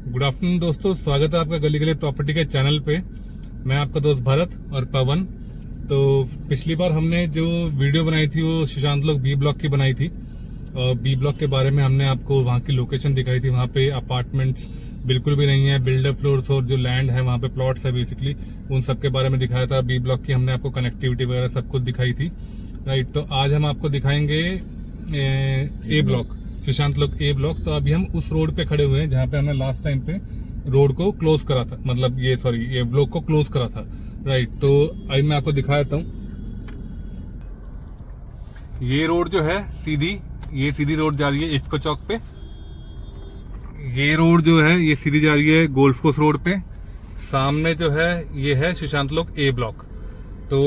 Good afternoon दोस्तों, स्वागत है आपका गली गली प्रॉपर्टी के चैनल पे। मैं आपका दोस्त भरत और पवन। तो पिछली बार हमने जो वीडियो बनाई थी वो सुशांत लोग बी ब्लॉक की बनाई थी और बी ब्लॉक के बारे में हमने आपको वहाँ की लोकेशन दिखाई थी। वहाँ पे अपार्टमेंट्स बिल्कुल भी नहीं है, बिल्डर फ्लोर्स और जो लैंड है वहाँ पे प्लॉट्स है बेसिकली, उन सब के बारे में दिखाया था। बी ब्लॉक की हमने आपको कनेक्टिविटी वगैरह सब कुछ दिखाई थी, राइट। तो आज हम आपको दिखाएंगे ए ब्लॉक, सुशांत लोग ए ब्लॉक। तो अभी हम उस रोड पे खड़े हुए हैं जहाँ पे हमने लास्ट टाइम पे रोड को क्लोज करा था, मतलब ये ब्लॉक को क्लोज करा था, राइट। तो अभी मैं आपको दिखा देता हूँ। ये रोड जो है सीधी रोड जा रही है इफ्को चौक पे। ये रोड जो है ये सीधी जा रही है गोल्फ कोर्स रोड पे। सामने जो है ये है सुशांत लोग ए ब्लॉक। तो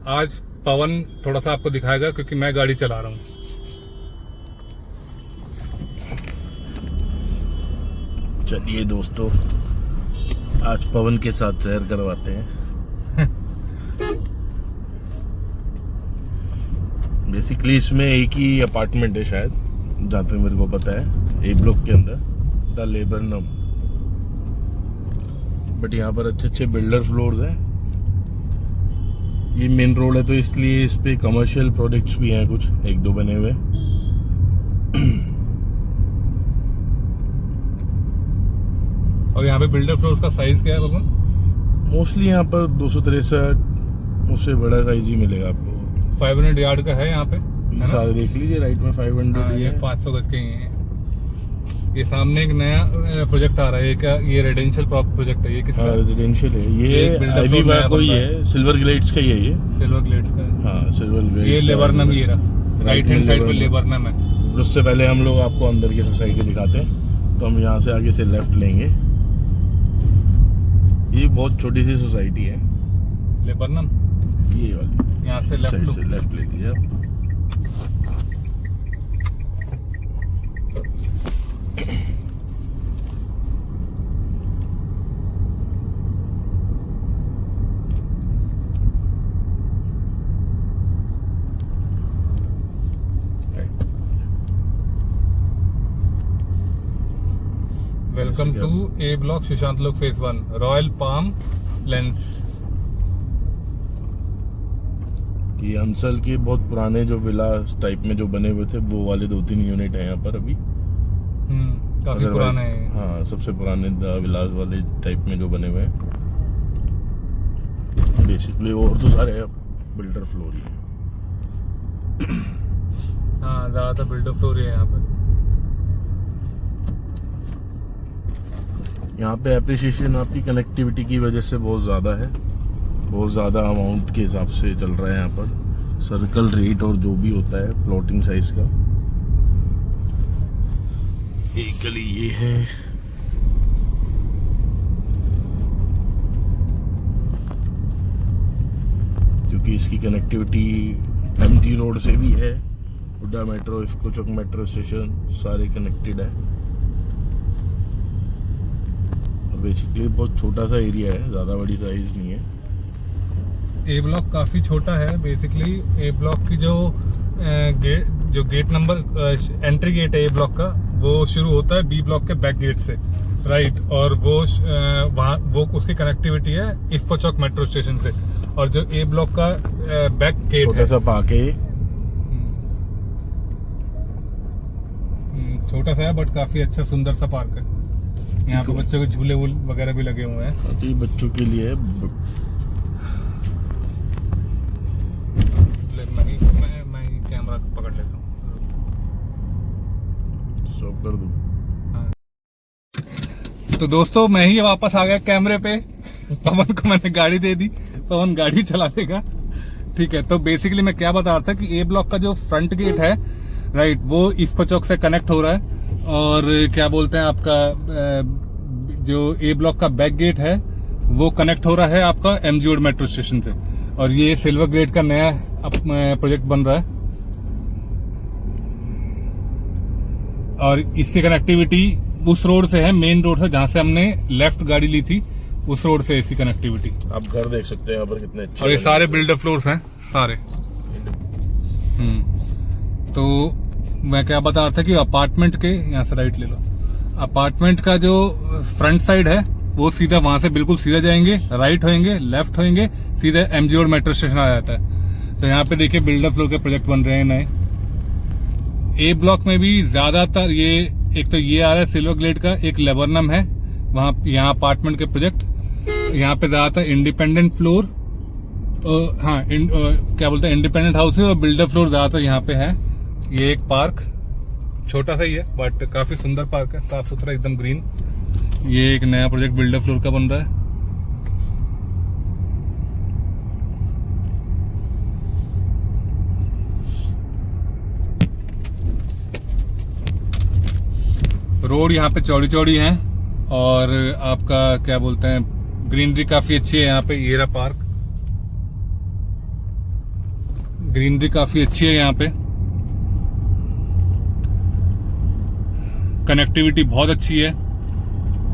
आज पवन थोड़ा सा आपको दिखाएगा क्योंकि मैं गाड़ी चला रहा हूँ। चलिए दोस्तों, आज पवन के साथ सैर करवाते हैं। बेसिकली इसमें एक ही अपार्टमेंट है शायद, जहाँ तक मेरे को पता है, ए ब्लॉक के अंदर द लेबरनम। बट यहाँ पर अच्छे अच्छे बिल्डर फ्लोर्स हैं। ये मेन रोड है तो इसलिए इस पे कमर्शियल प्रोजेक्ट्स भी हैं, कुछ एक दो बने हुए। और यहाँ पे बिल्डर फ्लोर्स का साइज क्या है पवन? मोस्टली यहाँ पर 263, उससे बड़ा साइज ही मिलेगा आपको। 500 यार्ड का है यहाँ पे, ये सारे देख लीजिए, राइट में 500 ये 500 गज के ही हैं। ये सामने एक नया प्रोजेक्ट आ रहा है, क्या ये रेजिडेंशियल प्रोजेक्ट है? ये किसका? रेजिडेंशियल है ये, आईवी वाला कोई है, सिल्वर ग्लेड्स का ही है ये। सिल्वर ग्लेड्स का है, हाँ सिल्वर ग्लेड्स। ये लेबरनम, ये रहा राइट हैंड साइड पे लेबरनम है। उससे पहले हम लोग आपको अंदर की सोसाइटी दिखाते हैं, तो हम यहाँ से आगे से लेफ्ट लेंगे। ये बहुत छोटी सी सोसाइटी है लेबरनम, ये वाली। यहाँ से लेफ्ट ले लीजिए आप। Welcome to A block Sushant Lok phase 1 royal palm lens. ये अंसल के बहुत पुराने जो विलास टाइप में जो बने हुए थे, वो वाले 2-3 यूनिट हैं यहाँ पर अभी। काफी पुराने हैं। हाँ, सबसे पुराने विलास वाले टाइप में जो बने हुए हैं बेसिकली। और तो सारे बिल्डर फ्लोर ही है। हाँ, ज्यादातर बिल्डर फ्लोर ही है यहाँ पर। यहाँ पे एप्रिसिएशन आपकी कनेक्टिविटी की वजह से बहुत ज़्यादा है, बहुत ज़्यादा अमाउंट के हिसाब से चल रहा है यहाँ पर सर्कल रेट और जो भी होता है प्लॉटिंग साइज का। एक गली ये है, क्योंकि इसकी कनेक्टिविटी एमजी रोड से भी है, हुड्डा मेट्रो, इफ्को चौक मेट्रो स्टेशन सारे कनेक्टेड है। बेसिकली बहुत छोटा सा एरिया है, ज़्यादा बड़ी साइज नहीं है। ए ब्लॉक काफी छोटा है। बेसिकली ए ब्लॉक की जो गेट नंबर एंट्री गेट है ए ब्लॉक का, वो शुरू होता है बी ब्लॉक के बैक गेट से, राइट। और वो उसकी कनेक्टिविटी है इफ्को चौक मेट्रो स्टेशन से। और जो ए ब्लॉक का बैक गेट छोटा सा पार्क है, छोटा सा है बट काफी अच्छा सुंदर सा पार्क है। यहाँ पे बच्चों के झूले वगैरह भी लगे हुए हैं। तो ये बच्चों के लिए मैं कैमरा पकड़ लेता हूँ, स्टॉप कर दूं। हाँ। तो दोस्तों, मैं ही वापस आ गया कैमरे पे। पवन को मैंने गाड़ी दे दी, पवन गाड़ी चला लेगा, ठीक है। तो बेसिकली मैं क्या बता रहा था कि ए ब्लॉक का जो फ्रंट गेट है, राइट, वो इफ्को चौक से कनेक्ट हो रहा है। और क्या बोलते हैं आपका जो ए ब्लॉक का बैक गेट है वो कनेक्ट हो रहा है आपका एमजी रोड मेट्रो स्टेशन से। और ये सिल्वर ग्लेड का नया प्रोजेक्ट बन रहा है और इसकी कनेक्टिविटी उस रोड से है, मेन रोड से, जहां से हमने लेफ्ट गाड़ी ली थी, उस रोड से इसकी कनेक्टिविटी। आप घर देख सकते हैं यहाँ पर कितने अच्छे। और ये सारे बिल्डर फ्लोर्स हैं सारे। तो मैं क्या बता रहा था कि अपार्टमेंट के, यहाँ से राइट ले लो, अपार्टमेंट का जो फ्रंट साइड है वो सीधा वहां से बिल्कुल सीधा जाएंगे, राइट होएंगे, लेफ्ट होएंगे, सीधा एमजी रोड मेट्रो स्टेशन आ जाता है। तो यहाँ पे देखिए बिल्डर फ्लोर के प्रोजेक्ट बन रहे हैं नए। ए ब्लॉक में भी ज्यादातर ये एक तो ये आ रहा है सिल्वर ग्लेड का, एक लेबरनम है वहां, यहाँ अपार्टमेंट के प्रोजेक्ट। यहाँ पे ज्यादातर इंडिपेंडेंट फ्लोर, हाँ क्या बोलते हैं, इंडिपेंडेंट हाउसेज और बिल्डर फ्लोर ज्यादातर यहाँ पे है। ये एक पार्क छोटा सा ही है बट काफी सुंदर पार्क है, साफ सुथरा एकदम ग्रीन। ये एक नया प्रोजेक्ट बिल्डर फ्लोर का बन रहा है। रोड यहाँ पे चौड़ी चौड़ी है और आपका क्या बोलते हैं, ग्रीनरी काफी अच्छी है यहाँ पे। ये रहा पार्क, ग्रीनरी काफी अच्छी है यहाँ पे। कनेक्टिविटी बहुत अच्छी है।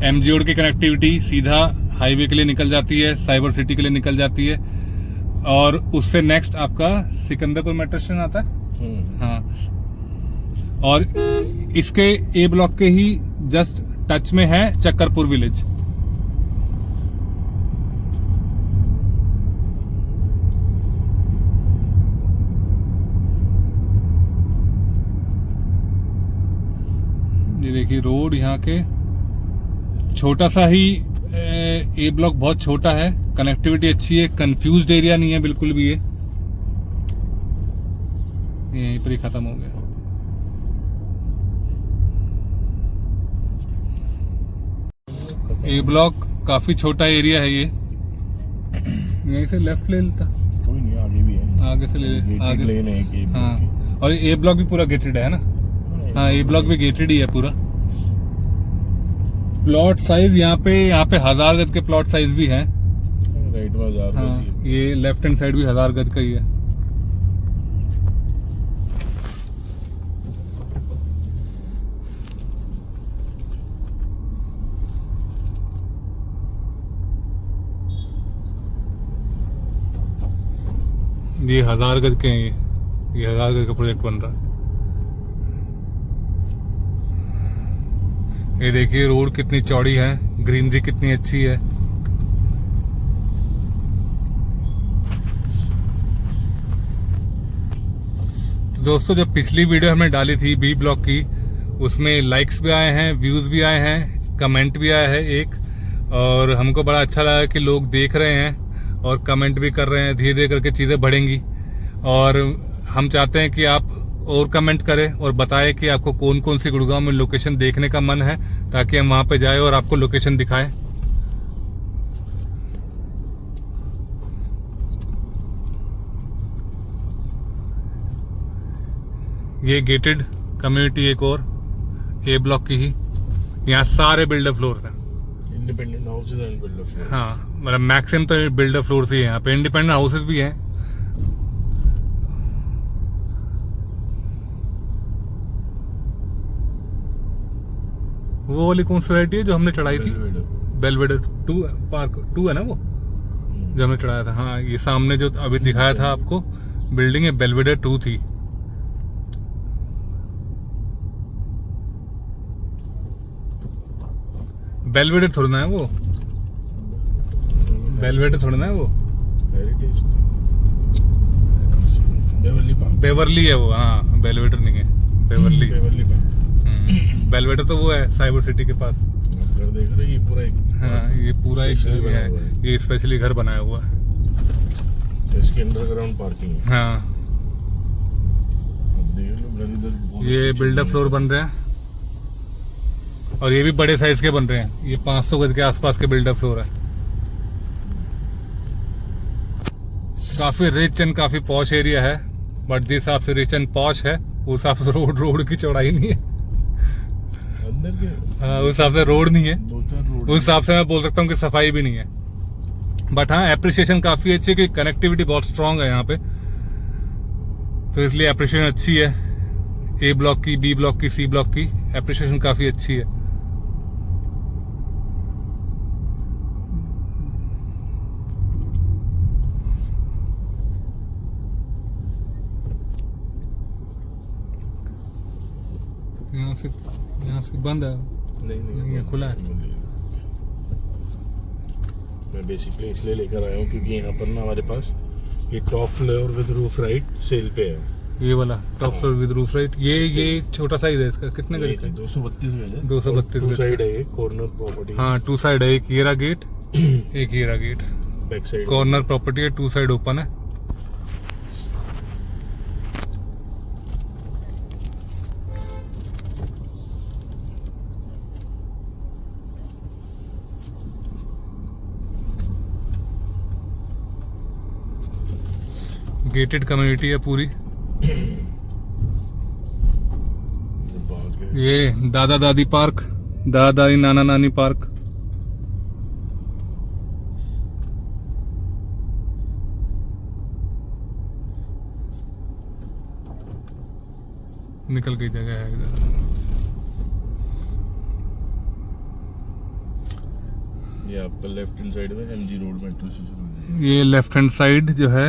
एमजी रोड की कनेक्टिविटी सीधा हाईवे के लिए निकल जाती है, साइबर सिटी के लिए निकल जाती है। और उससे नेक्स्ट आपका सिकंदरपुर मेट्रो स्टेशन आता है। हाँ, और इसके ए ब्लॉक के ही जस्ट टच में है चक्करपुर विलेज। ये देखिए रोड यहाँ के छोटा सा ही, ए ब्लॉक बहुत छोटा है, कनेक्टिविटी अच्छी है, कंफ्यूज्ड एरिया नहीं है बिल्कुल भी। ये यहीं पर ही खत्म हो गया। ए ब्लॉक काफी छोटा एरिया है ये, यहीं से लेफ्ट ले लेता, कोई नहीं, आगे भी है, आगे से ले आगे लेन है कि हाँ। और ए ब्लॉक भी पूरा गेटेड है ना। हाँ, ए ब्लॉक भी गेटेड ही है पूरा। प्लॉट साइज यहाँ पे 1000 गज के प्लॉट साइज भी है। राइट में 1000 हाँ, ये लेफ्ट हैंड साइड भी 1000 गज का ही है। ये 1000 गज के हैं, ये 1000 गज का प्रोजेक्ट बन रहा है। ये देखिए रोड कितनी चौड़ी है, ग्रीनरी कितनी अच्छी है। तो दोस्तों, जो पिछली वीडियो हमने डाली थी बी ब्लॉक की, उसमें लाइक्स भी आए हैं, व्यूज भी आए हैं, कमेंट भी आया है एक, और हमको बड़ा अच्छा लगा कि लोग देख रहे हैं और कमेंट भी कर रहे हैं। धीरे धीरे करके चीज़ें बढ़ेंगी और हम चाहते हैं कि आप और कमेंट करें और बताएं कि आपको कौन कौन सी गुड़गांव में लोकेशन देखने का मन है, ताकि हम वहां पे जाएं और आपको लोकेशन दिखाएं। ये गेटेड कम्युनिटी एक और ए ब्लॉक की ही, यहाँ सारे बिल्डर फ्लोर हैं, independent houses and builder floor. हाँ, मतलब मैक्सिमम तो बिल्डर फ्लोर ही है यहाँ पे, इंडिपेंडेंट हाउसेज भी हैं। वो वाली कौन सोसाइटी है जो हमने चढ़ाई थी? बेलवेडर 2 पार्क 2 है ना वो, जो हमने चढ़ाया था। हाँ, ये सामने जो अभी दिखाया था आपको बिल्डिंग है, बेलवेडर 2 थी। बेलवेडर थोड़ा ना है वो, बेलवेडर थोड़ा ना है वो, हेरिटेज बेवर्ली पार्क, बेवर्ली है वो। हाँ, बेलवेडर नहीं है, बेवर्ली। Beverly park. बेलवेडर तो वो है साइबर सिटी के पास। घर देख रहे हैं, ये पूरा एक, हाँ, ये पूरा एक स्पेशली है, बनाया हुआ है। ये स्पेशली घर बनाया हुआ है। इसकी अंडरग्राउंड पार्किंग है। हाँ, अब देख लो ब्रदर, इधर बहुत ये अच्छी बिल्डर चीज़ें फ्लोर बन रहे हैं और ये भी बड़े साइज के बन रहे हैं। ये 500 गज के आसपास के बिल्डर फ्लोर है। काफी रिच एंड काफी पॉश एरिया है, बट जिस हिसाब से रिच एंड पॉश है उस हिसाब से रोड की चौड़ाई नहीं है। अंदर के हाँ, उस हिसाब से रोड नहीं है, 2-4 रोड, उस हिसाब से मैं बोल सकता हूँ कि सफाई भी नहीं है। बट हाँ, एप्रिसिएशन काफी अच्छी है कि कनेक्टिविटी बहुत स्ट्रांग है यहाँ पे, तो इसलिए एप्रिसिएशन अच्छी है। ए ब्लॉक की, बी ब्लॉक की, सी ब्लॉक की एप्रिसिएशन काफी अच्छी है। यहाँ से बंद है। नहीं, ये खुला है। मैं बेसिकली इसलिए लेकर आया हूँ क्योंकि यहाँ पर ना हमारे पास ये top floor with roof right sale पे है। ये वाला top floor with roof right, ये छोटा साइज है इसका, कितने का है? 232 गज है। 232 टू साइड है ये, कॉर्नर प्रॉपर्टी। हाँ 2 साइड है, एक येरा गेट एक येरा गेट, बैक साइड कॉर्नर प्रॉपर्टी है, 2 साइड ओपन है। गेटेड कम्युनिटी है पूरी। बाग है। ये दादा दादी पार्क, दादा दादी नाना नानी पार्क। निकल गई जगह है इधर। ये आपका लेफ्ट हैंड साइड में एमजी रोड मेट्रो स्टेशन। ये लेफ्ट हैंड साइड जो है,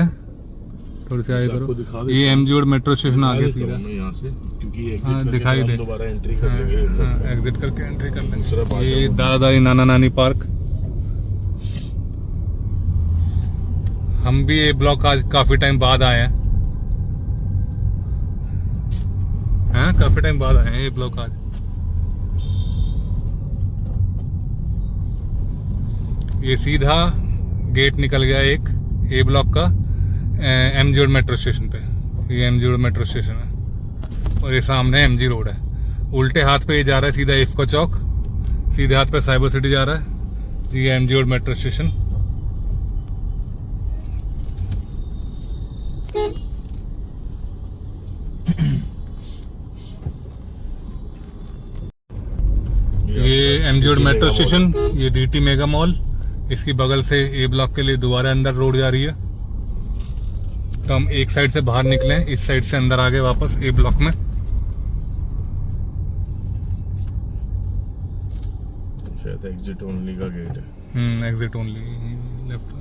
थोड़ी सी आगे आपको दिखा करो, देता ये हूँ। एमजी रोड मेट्रो स्टेशन आगे सीधा। यहाँ से क्योंकि एग्जिट हाँ, करके दिखाई हम दे। दोबारा एंट्री कर लेंगे। एग्जिट करके एंट्री कर दूसरा लेंगे। पार्ट ये है वो। दादा दादी नाना नानी पार्क। हम भी ये ब्लॉक आज काफी टाइम बाद आए हैं। हाँ काफी टाइम बाद आए हैं ये ब्लॉक आज। ये सीधा गेट निकल गया एक ए ब्लॉक का एमजी रोड मेट्रो स्टेशन पे। ये एमजी रोड मेट्रो स्टेशन है और ये सामने एमजी रोड है। उल्टे हाथ पे ये जा रहा है सीधा इफ्को चौक, सीधे हाथ पे साइबर सिटी जा रहा है। ये एमजी रोड मेट्रो स्टेशन। ये एमजी रोड मेट्रो स्टेशन, ये डीटी मेगा मॉल। इसकी बगल से ए ब्लॉक के लिए दोबारा अंदर रोड जा रही है। तो हम एक साइड से बाहर निकले, इस साइड से अंदर आ गए वापस ए ब्लॉक में। शायद एग्जिट ओनली का गेट है। Exit only left.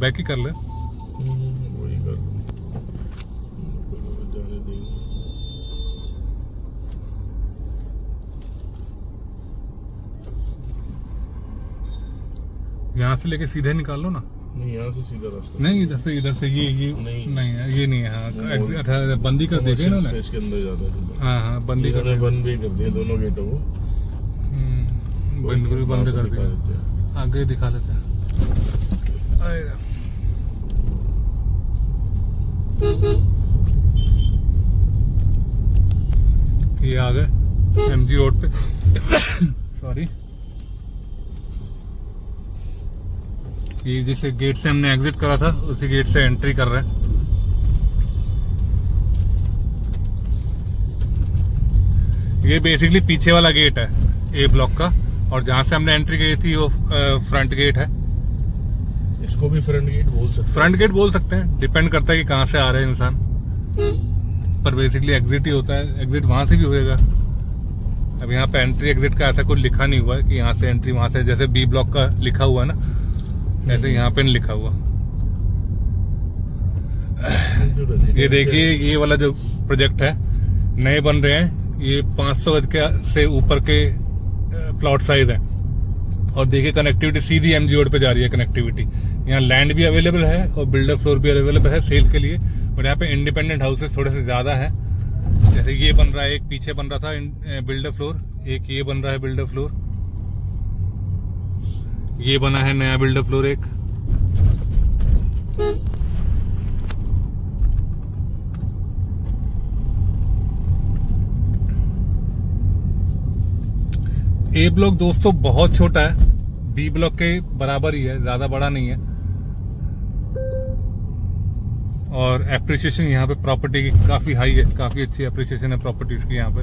बैक ही कर ले। वही कर लो, जाने देंगे। यहाँ से लेके सीधे निकाल लो ना। नहीं यहाँ से सीधा रास्ता नहीं इधर से ये नहीं है, ये नहीं है। हाँ अच्छा बंदी कर दी इन्होंने। स्पेस के अंदर जाता है सीधा। हाँ बंदी कर इन्होंने बंद भी कर दिए दोनों गेटों को। बंद कर दिखा दिया। देते हैं। आगे दिखा लेते हैं। आएगा। ये आ गए एमजी रोड पे। सॉरी, ये जिस गेट से हमने एग्जिट करा था उसी गेट से एंट्री कर रहे हैं। ये बेसिकली पीछे वाला गेट है ए ब्लॉक का, और जहां से हमने एंट्री की थी वो फ्रंट गेट है। इसको भी फ्रंट गेट बोल सकते हैं। फ्रंट गेट बोल सकते हैं, डिपेंड करता है कि कहाँ से आ रहे हैं इंसान, पर बेसिकली एग्जिट ही होता है। एग्जिट वहां से भी होएगा। अब यहाँ पे एंट्री एग्जिट का ऐसा कुछ लिखा नहीं हुआ है कि यहाँ से एंट्री वहां से, जैसे बी ब्लॉक का लिखा हुआ है ना, ऐसे यहाँ पे नहीं लिखा हुआ। ये देखिए ये वाला जो प्रोजेक्ट है नए बन रहे हैं, ये 500 गज के से ऊपर के प्लॉट साइज है। और देखिए कनेक्टिविटी सीधी एमजी रोड पे जा रही है कनेक्टिविटी। यहाँ लैंड भी अवेलेबल है और बिल्डर फ्लोर भी अवेलेबल है सेल के लिए। और यहाँ पे इंडिपेंडेंट हाउसेस थोड़े से ज्यादा है। जैसे ये बन रहा है, एक पीछे बन रहा था बिल्डर फ्लोर, एक ये बन रहा है बिल्डर फ्लोर, ये बना है नया बिल्डर फ्लोर एक। ए ब्लॉक दोस्तों बहुत छोटा है, बी ब्लॉक के बराबर ही है, ज्यादा बड़ा नहीं है। और एप्रिसिएशन यहाँ पे प्रॉपर्टी की काफी हाई है, काफी अच्छी एप्रिसिएशन है प्रॉपर्टीज की यहाँ पे।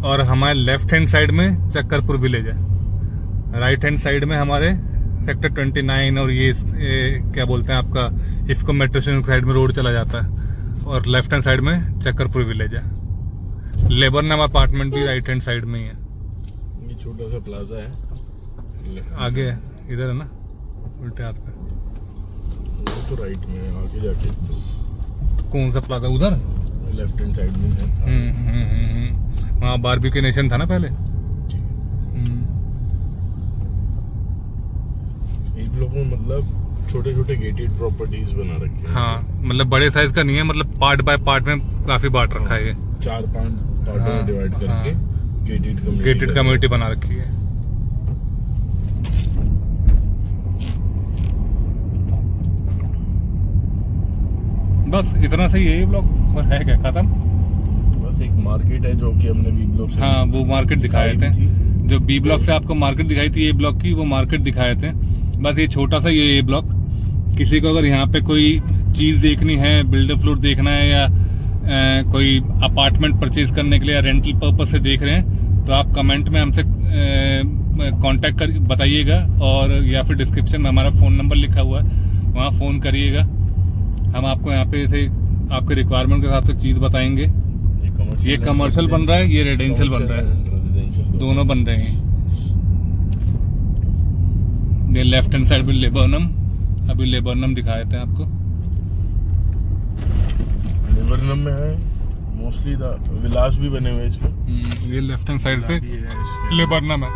और हमारे लेफ्ट हैंड साइड में चक्करपुर विलेज है, राइट हैंड साइड में हमारे सेक्टर 29 और ये क्या बोलते हैं आपका इफको मेट्रो स्टेशन साइड में रोड चला जाता है और लेफ्ट हैंड साइड में चक्करपुर विलेज है। लेबर नाम अपार्टमेंट भी राइट हैंड साइड में ही है। ये छोटा सा प्लाजा है आगे है, इधर है ना उल्टे हाथ पे। वो तो राइट में है, आगे जाके कौन सा प्लाजा उधर? लेफ्ट हैंड साइड में है। वहाँ बारबेक्यू नेशन था ना पहले। इस ब्लॉक में मतलब छोटे छोटे गेटेड प्रॉपर्टीज बना रखे हैं। हाँ मतलब बड़े साइज का नहीं है, मतलब पार्ट बाय पार्ट में काफी बांट रखा है ये। 4-5 पार्टों में डिवाइड करके गेटेड कम्युनिटी बना रखी है। बस इतना सही है ये ब्लॉक, और है क्या खत्म? बस एक मार्केट है जो कि हमने बी ब्लॉक से हाँ वो मार्केट दिखाए थे, जो बी ब्लॉक से आपको मार्केट दिखाई थी, ए ब्लॉक की वो मार्केट दिखाए थे। बस ये छोटा सा ये ए ब्लॉक, किसी को अगर यहाँ पे कोई चीज देखनी है, बिल्डर फ्लोर देखना है या कोई अपार्टमेंट परचेज करने के लिए या रेंटल पर्पज से देख रहे हैं तो आप कमेंट में हमसे कांटेक्ट कर बताइएगा, और या फिर डिस्क्रिप्शन में हमारा फ़ोन नंबर लिखा हुआ है, वहाँ फ़ोन करिएगा। हम आपको यहाँ पे से आपके रिक्वायरमेंट के हिसाब से चीज़ बताएंगे। ये कमर्शियल बन रहा है, ये रेजिडेंशियल बन रहा है, दोनों बन रहे हैं। ये लेफ्ट हैंड साइड में लेबरनम, अभी लेबरनम दिखाए थे आपको। लेबरनम में है मोस्टली विलास भी बने हुए हैं इसमें। ये लेफ्ट हैंड साइड पे लेबरनम है।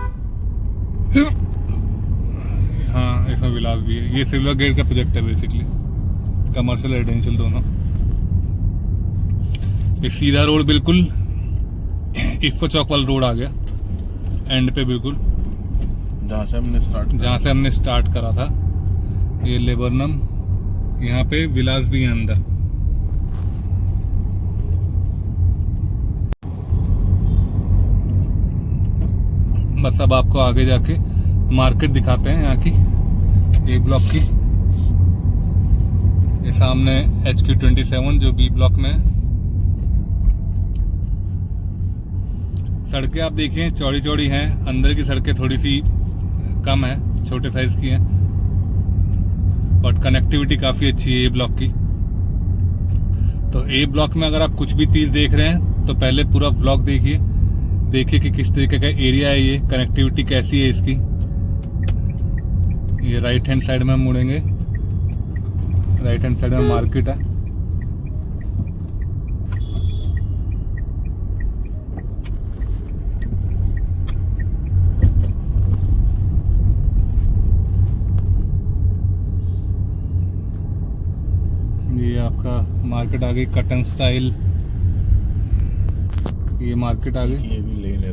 हाँ इसमें विलास भी है। ये सिल्वर गेट का प्रोजेक्ट है बेसिकली, कमर्शियल रेजिडेंशियल दोनों। एक सीधा रोड बिल्कुल इफको चौक वाला रोड आ गया एंड पे बिल्कुल, जहाँ से हमने स्टार्ट करा था। ये लेबरनम, यहाँ पे विलास भी है अंदर। बस अब आपको आगे जाके मार्केट दिखाते हैं यहाँ की, ए ब्लॉक की। ये सामने HQ27 जो बी ब्लॉक में है। सड़कें आप देखिए चौड़ी चौड़ी हैं, अंदर की सड़कें थोड़ी सी कम है, छोटे साइज की हैं, बट कनेक्टिविटी काफ़ी अच्छी है ए ब्लॉक की। तो ए ब्लॉक में अगर आप कुछ भी चीज़ देख रहे हैं तो पहले पूरा ब्लॉक देखिए कि किस तरीके का एरिया है, ये कनेक्टिविटी कैसी है इसकी। ये राइट हैंड साइड में मुड़ेंगे, राइट हैंड साइड में मार्केट है। ये आपका मार्केट आ गई, कटन स्टाइल। ये मार्केट आ गई। ये भी लेन है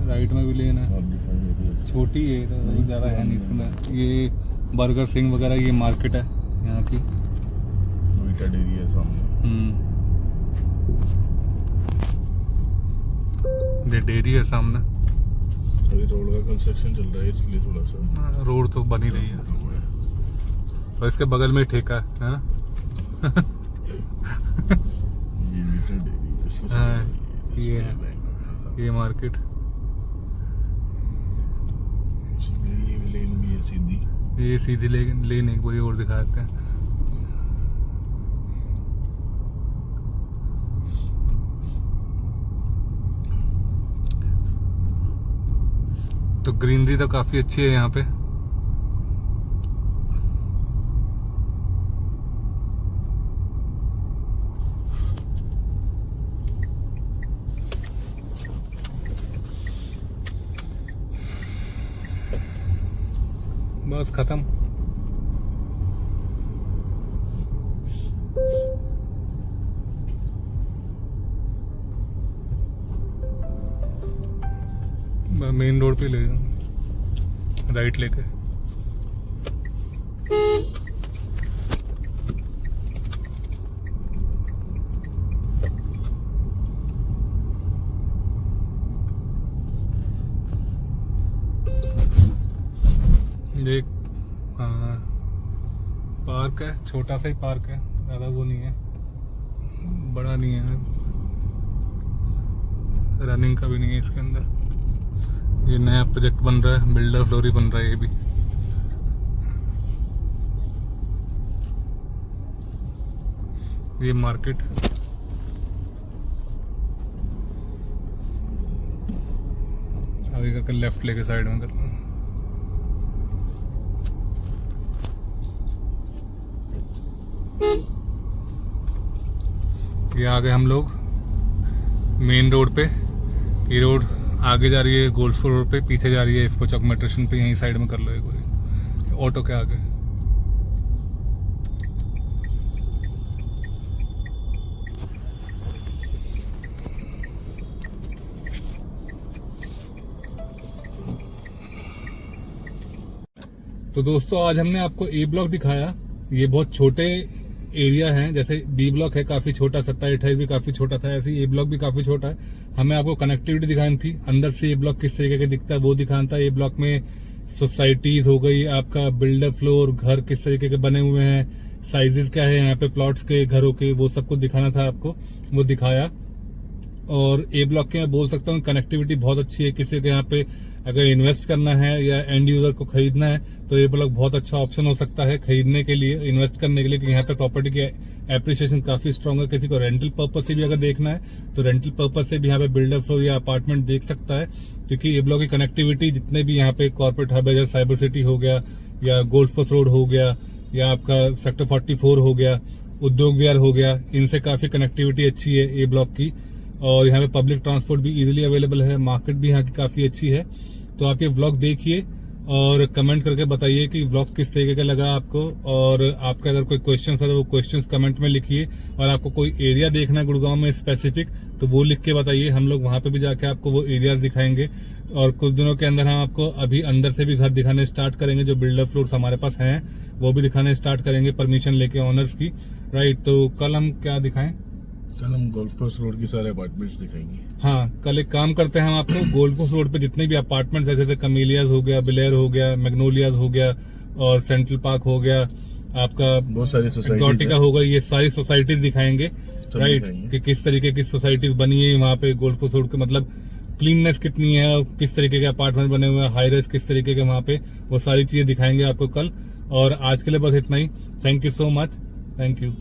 राइट में भी लेन है, आप दिखाएंगे छोटी है तो ज़्यादा है नहीं इसमें। ये बर्गर सिंह वगैरह ये मार्केट है यहाँ की। नोएडा डेयरी है सामने। ये डेयरी है सामने। अभी रोड का कंस्ट्रक्शन चल रहा है इसलिए थोड़ा सा रोड तो बन ही रही है, और इसके बगल में ठेका है ना। ये मीटर डेयरी इसके हाँ, सामने ये है ये मार्केट। ये लेन भी है सीधी। ये सीधी लेन एक पूरी और दिखा देते हैं। तो ग्रीनरी तो काफी अच्छी है यहाँ पे। बस खत्म। मेन रोड पे ले राइट लेके। देख, हाँ पार्क है, छोटा सा ही पार्क है, ज़्यादा वो नहीं है, बड़ा नहीं है, रनिंग का भी नहीं है इसके अंदर। ये नया प्रोजेक्ट बन रहा है, बिल्डर फ्लोर ही बन रहा है ये भी। ये मार्केट। आगे करके लेफ्ट लेके साइड में करना। ये आगे हम लोग मेन रोड पे, ये रोड आगे जा रही है गोल्डफोर्ड रोड पे, पीछे जा रही है इफ्को चौक मेट्रो स्टेशन पे। यहीं साइड में कर लो एक बार ऑटो के आगे। तो दोस्तों आज हमने आपको ए ब्लॉक दिखाया। ये बहुत छोटे एरिया हैं, जैसे बी ब्लॉक है काफी छोटा, 27-28 भी काफी छोटा था, ऐसे ए ब्लॉक भी काफी छोटा है। हमें आपको कनेक्टिविटी दिखानी थी, अंदर से ए ब्लॉक किस तरीके का दिखता है वो दिखाना था। ए ब्लॉक में सोसाइटीज हो गई, आपका बिल्डर फ्लोर, घर किस तरीके के बने हुए हैं, साइजेस क्या है यहाँ पे प्लॉट्स के, घरों के, वो सब कुछ दिखाना था आपको, वो दिखाया। और ए ब्लॉक के मैं बोल सकता हूँ कनेक्टिविटी बहुत अच्छी है। किसी को यहाँ पे अगर इन्वेस्ट करना है या एंड यूजर को खरीदना है तो ए ब्लॉक बहुत अच्छा ऑप्शन हो सकता है खरीदने के लिए, इन्वेस्ट करने के लिए, क्योंकि यहाँ पे प्रॉपर्टी की एप्रिसिएशन काफी स्ट्रांग है। किसी को रेंटल पर्पज से भी अगर देखना है तो रेंटल पर्पज से भी यहाँ पे बिल्डर फ्लोर या अपार्टमेंट देख सकता है, क्योंकि ए ब्लॉक की कनेक्टिविटी जितने भी यहाँ पे कॉर्पोरेट हब है, जैसे साइबर सिटी हो गया या गोल्ड कोस्ट रोड हो गया या आपका सेक्टर 44 हो गया, उद्योग विहार हो गया, इनसे काफी कनेक्टिविटी अच्छी है ए ब्लॉक की। और यहाँ पे पब्लिक ट्रांसपोर्ट भी इजीली अवेलेबल है, मार्केट भी यहाँ की काफी अच्छी है। तो आप ये व्लॉग देखिए और कमेंट करके बताइए कि व्लॉग किस तरीके का लगा आपको, और आपका अगर कोई क्वेश्चन है तो वो क्वेश्चंस कमेंट में लिखिए। और आपको कोई एरिया देखना है गुड़गांव में स्पेसिफिक तो वो लिख के बताइए, हम लोग वहां पे भी जाके आपको वो एरिया दिखाएंगे। और कुछ दिनों के अंदर हम आपको अभी अंदर से भी घर दिखाने स्टार्ट करेंगे, जो बिल्डर फ्लोर्स हमारे पास हैं वो भी दिखाने स्टार्ट करेंगे परमिशन लेके ऑनर्स की, राइट। तो कल हम क्या दिखाएं? कल हम गोल्फ कोर्स रोड के सारे अपार्टमेंट्स दिखाएंगे। हाँ, कल एक काम करते हैं, हम आपको गोल्ड कोस्ट रोड पे जितने भी अपार्टमेंट्स जैसे कमीलियाज हो गया, बिलेयर हो गया, मैग्नोलियाज हो गया और सेंट्रल पार्क हो गया, आपका बहुत सारी एक्सोटिका हो गई, ये सारी सोसाइटीज दिखाएंगे, राइट, कि किस तरीके की सोसाइटीज बनी है वहाँ पे गोल्ड कोस्ट रोड के, मतलब क्लीननेस कितनी है और किस तरीके के अपार्टमेंट बने हुए हैं, हाई राइज किस तरीके के वहाँ पे, वो सारी चीजें दिखाएंगे आपको कल। और आज के लिए बस इतना ही। Thank you so much. Thank you.